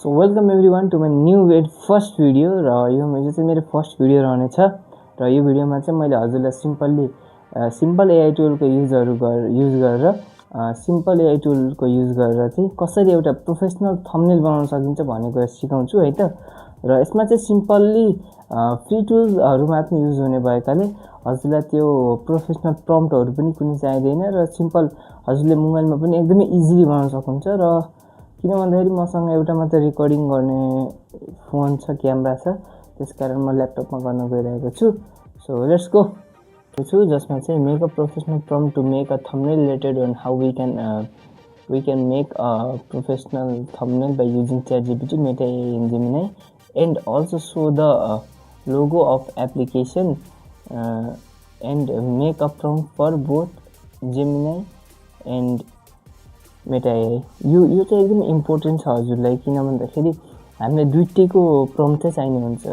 So welcome everyone to my new first video र यो चाहिँ मेरो फर्स्ट भिडियो रहनेछ र यो भिडियोमा चाहिँ मैले हजुरलाई सिम्पल एआई टुलको युज गरेर सिम्पल एआई टुलको युज गरेर चाहिँ कसरी एउटा प्रोफेसनल थम्बनेल बनाउन सकिन्छ भन्ने कुरा सिकाउँछु है त। र यसमा चाहिँ सिम्पल्ली फ्री टुल्सहरू मात्र युज हुने भएकाले हजुरलाई त्यो प्रोफेसनल प्रम्प्टहरू पनि कुनै चाहिँदैन र सिम्पल हजुरले मोबाइलमा पनि एकदमै इजिली बनाउन सक्नुहुन्छ। र किन भन्दाखेरि मसँग एउटा मात्र रेकर्डिङ गर्ने फोन छ, क्यामेरा छ, त्यसकारण म ल्यापटपमा गर्न गइरहेको छु। सो लेट्स गो छु, जसमा चाहिँ make a professional prompt to make a thumbnail related on how we can make a professional thumbnail by using ChatGPT, Meta AI in Gemini, and also show the logo of application and make a prompt for both Gemini and Meta AI। यो चाहिँ एकदम important छ हजुरलाई, किन भन्दाखेरि हामीलाई दुईटैको prompt चाहिँ चाहिने हुन्छ।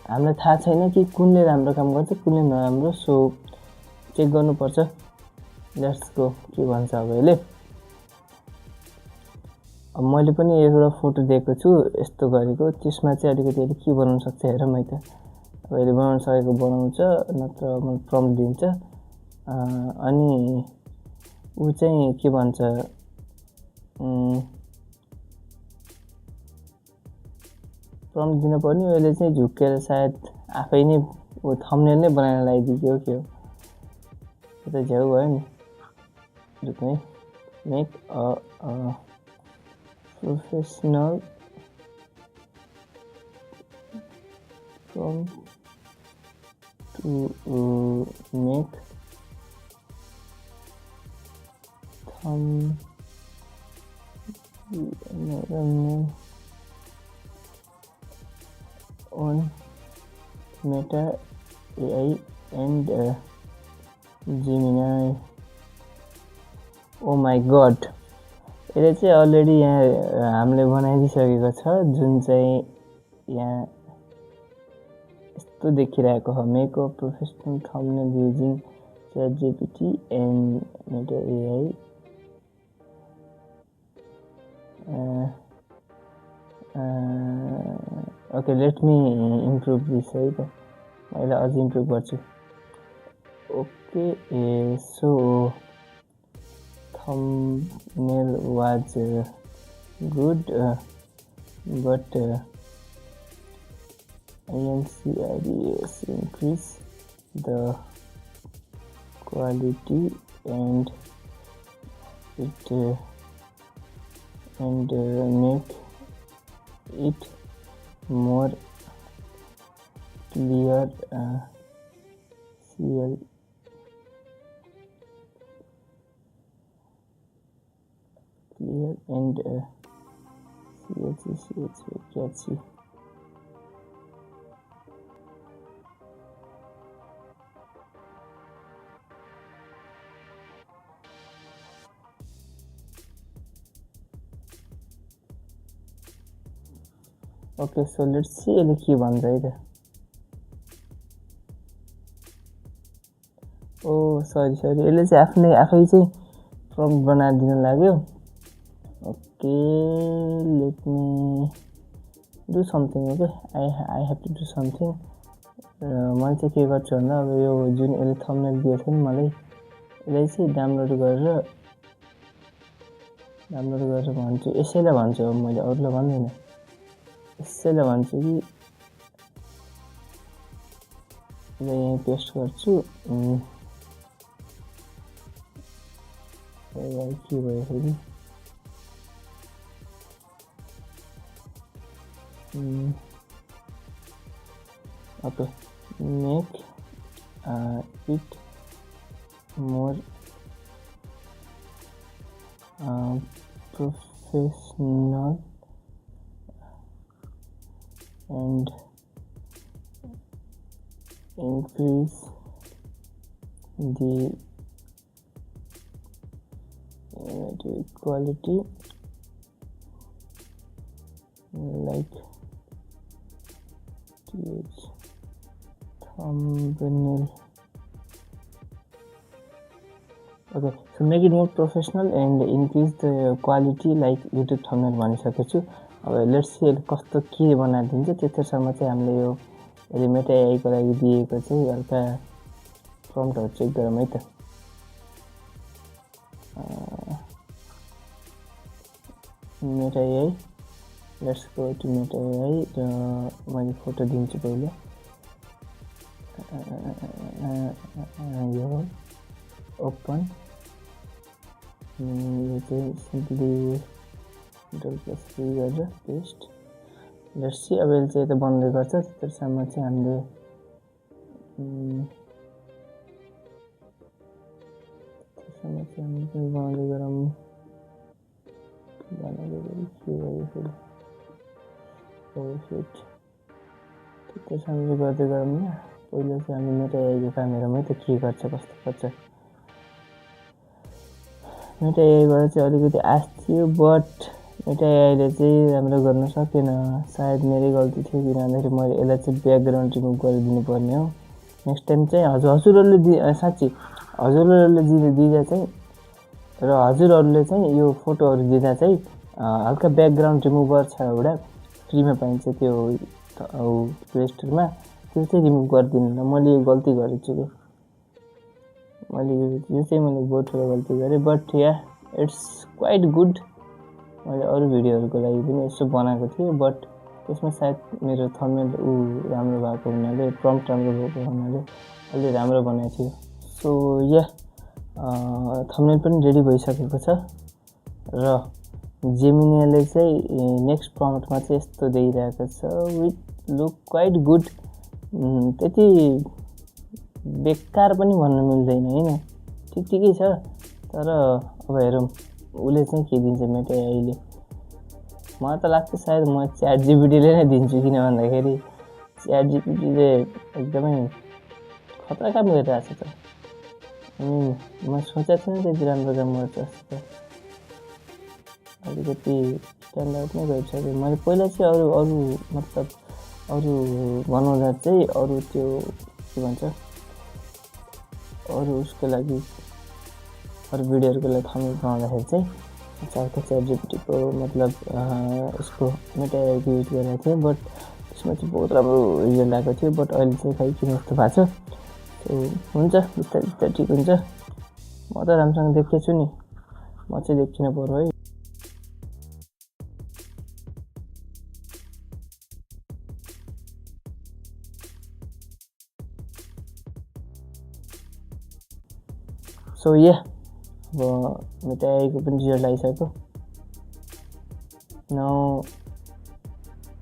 हामीलाई थाहा छैन कि कुनले राम्रो काम गर्छ कुनले नराम्रो, सो चेक गर्नुपर्छ। लेट्स गो के भन्छ अब यसले। अब मैले पनि एउटा फोटो दिएको छु यस्तो गरेको, त्यसमा चाहिँ अलिकति के बनाउन सक्छ हेरौँ है त। अब यसले बनाउन सकेको बनाउँछ, नत्र म प्रम्प्ट दिन्छ अनि ऊ चाहिँ के भन्छ प्रम्प्ट दिन पर्ने, यसले चाहिँ झुक्केर सायद आफै नै ऊ थम्बनेल नै बनाएर लगाइदियो के हो, त्यो त झ्याउ भयो नि। झुक्ने make a professional prompt to make thumbnail on Meta AI and Gemini। Oh my god, यसले चाहिँ अलरेडी यहाँ हामीले बनाइदिइसकेको छ, जुन चाहिँ यहाँ यस्तो देखिरहेको हो। Make a professional thumbnail using ChatGPT and Meta AI। Okay, let me improve this है त, मैले अझ इम्प्रुभ गर्छु। Okay, so thumbnail was good, but INCRES increase the quality and it make it more clear, clear and catchy। Okay, so let's see यसले के भन्छ है त। ओ सरी, यसले चाहिँ आफै चाहिँ प्रम्प्ट बनाएर दिन लाग्यो। Okay, let me do something. Okay, I have to do something. मैले चाहिँ के गर्छु भन्दा अब यो जुन यसले थम्बनेल दिएको छ नि मलाई, यसलाई चाहिँ डाउनलोड गरेर भन्छु, यसैलाई भन्छु। अब मैले अरूलाई भन्दैन, यसैलाई भन्छु कि यसलाई यहीँ पेस्ट गर्छु। के भयो फेरि, okay, make it more professional and increase the quality, like thumbnail okay so make it more professional and increase the quality like YouTube thumbnail भनिसकेको छु। अब लेट्स सी कस्तो के बनाइदिन्छ। त्यतिसम्म चाहिँ हामीले यो मेटा एआईको लागि दिएको चाहिँ हल्का प्रम्प्टहरू चेक गरौँ है त। Meta AI let's go to Meta AI र मैले फोटो दिन्छु पहिला। यो ओपन यो चाहिँ सिम्पली Ctrl+V गरेर पेस्ट। लेट्स सी अब यसले चाहिँ यता बन्दै गर्छ। त्यतिसम्म चाहिँ हामीले बनाउँदै गरौँ। के भयो फेरि त्यतिसम्म गर्दै गरौँ न। पहिला चाहिँ हामी मेटा एआईको कामहरुमै त के गर्छ कस्तो गर्छ। मेटा एआईबाट चाहिँ अलिकति आश थियो बट मेटा एआईले चाहिँ राम्रो गर्न सकेन। सायद मेरै गल्ती थियो किन भन्दाखेरि मैले यसलाई चाहिँ ब्याकग्राउन्ड रिमुभ गरिदिनु पर्ने हो। नेक्स्ट टाइम चाहिँ हजुरहरूले साँच्ची हजुरहरूले दिँदा चाहिँ र हजुरहरूले चाहिँ यो फोटोहरू दिँदा चाहिँ हल्का ब्याकग्राउन्ड रिमुभर छ एउटा फ्रीमा पाइन्छ त्यो प्ले स्टोरमा। त्यो चाहिँ रिमुभ गरिदिनु न। मैले यो गल्ती गरेछु कि मैले बहुत ठुलो गल्ती गरेँ but yeah it's quite good. मैले अरू भिडियोहरूको लागि पनि यसो बनाएको थिएँ बट त्यसमा सायद मेरो थम्बनेल राम्रो भएको हुनाले प्रम्प्ट राम्रो भएको हुनाले अलि राम्रो बनाएको थियो। सो या थम्बनेल पनि रेडी भइसकेको छ र जेमिनीले चाहिँ नेक्स्ट प्रम्प्टमा चाहिँ यस्तो देखिरहेको छ विथ लुक क्वाइट गुड। त्यति बेकार पनि भन्न मिल्दैन हैन, ठिकै छ। तर अब हेरौँ उसले चाहिँ के दिन्छ मेटा एआईले। मलाई त लाग्छ सायद म च्याट जीपीटीले नै दिन्छु किन भन्दाखेरि च्याट जीपीटीले एकदमै खतरा काम गरिरहेछ त। म सोचेको थिएँ त्यति राम्रो काम गर्छ जस्तो। अलिकति स्ट्यान्ड आउट नै गरिसक्यो। मैले पहिला चाहिँ अरू बनाउँदा चाहिँ अरू त्यो के भन्छ अरू उसको लागि अरू भिडियोहरूको लागि थम्बनेल बनाउँदाखेरि चाहिँ अर्को च्याट जीपीटीको मतलब उसको मेटा एआईको युज गरेको थिएँ बट त्यसमा चाहिँ बहुत राम्रो रिजल्ट आएको थियो। बट अहिले चाहिँ खै किन यस्तो भएको छ। सो हुन्छ बिस्तारै ठिक हुन्छ। म त राम्रोसँग देख्दैछु नि, म चाहिँ देखिन पर्यो है। सो या अब मेटा एआईको पनि रिजल्ट आइसक्यो। Now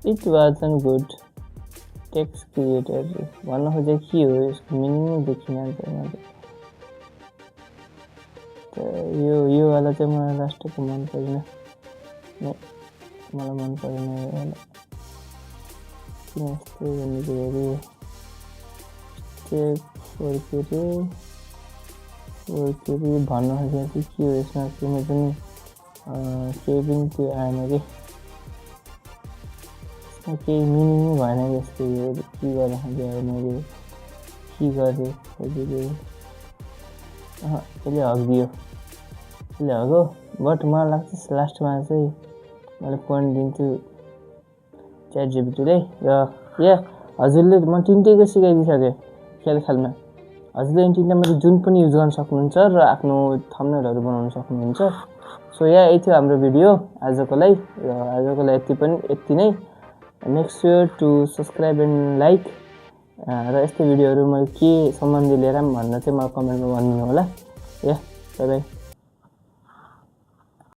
it wasn't good text creator भन्न खोजेको के हो यसको मिनिङ देखिन त योवाला चाहिँ मलाई लास्टको मन परेन। मलाई मन परेन किन यस्तो भन्ने भन्न खोजेको चाहिँ के हो यसमा कुनै पनि केही पनि त्यो आएन कि यसमा केही मिनिङ नै भएन कि यसको यो के गर्न खोजेको मैले के गरेँ खोजेको यसले हगिदियो यसले हगो। बट मलाई लाग्छ लास्टमा चाहिँ मैले पोइन्ट दिन्छु च्याट जीपीटीलाई। र या हजुरले म तिनटैको सिकाइदिइसकेँ खेलमा। हजुरले तिनवटा मैले जुन पनि युज गर्न सक्नुहुन्छ र आफ्नो थम्बनेलहरू बनाउन सक्नुहुन्छ। सो या यही थियो हाम्रो भिडियो आजको लागि यति नै। Make sure to subscribe and like र यस्तो भिडियोहरू मैले के सम्बन्धी लिएर भन्दा चाहिँ मलाई कमेन्टमा भनिदिनु होला। या बाइ बाइ।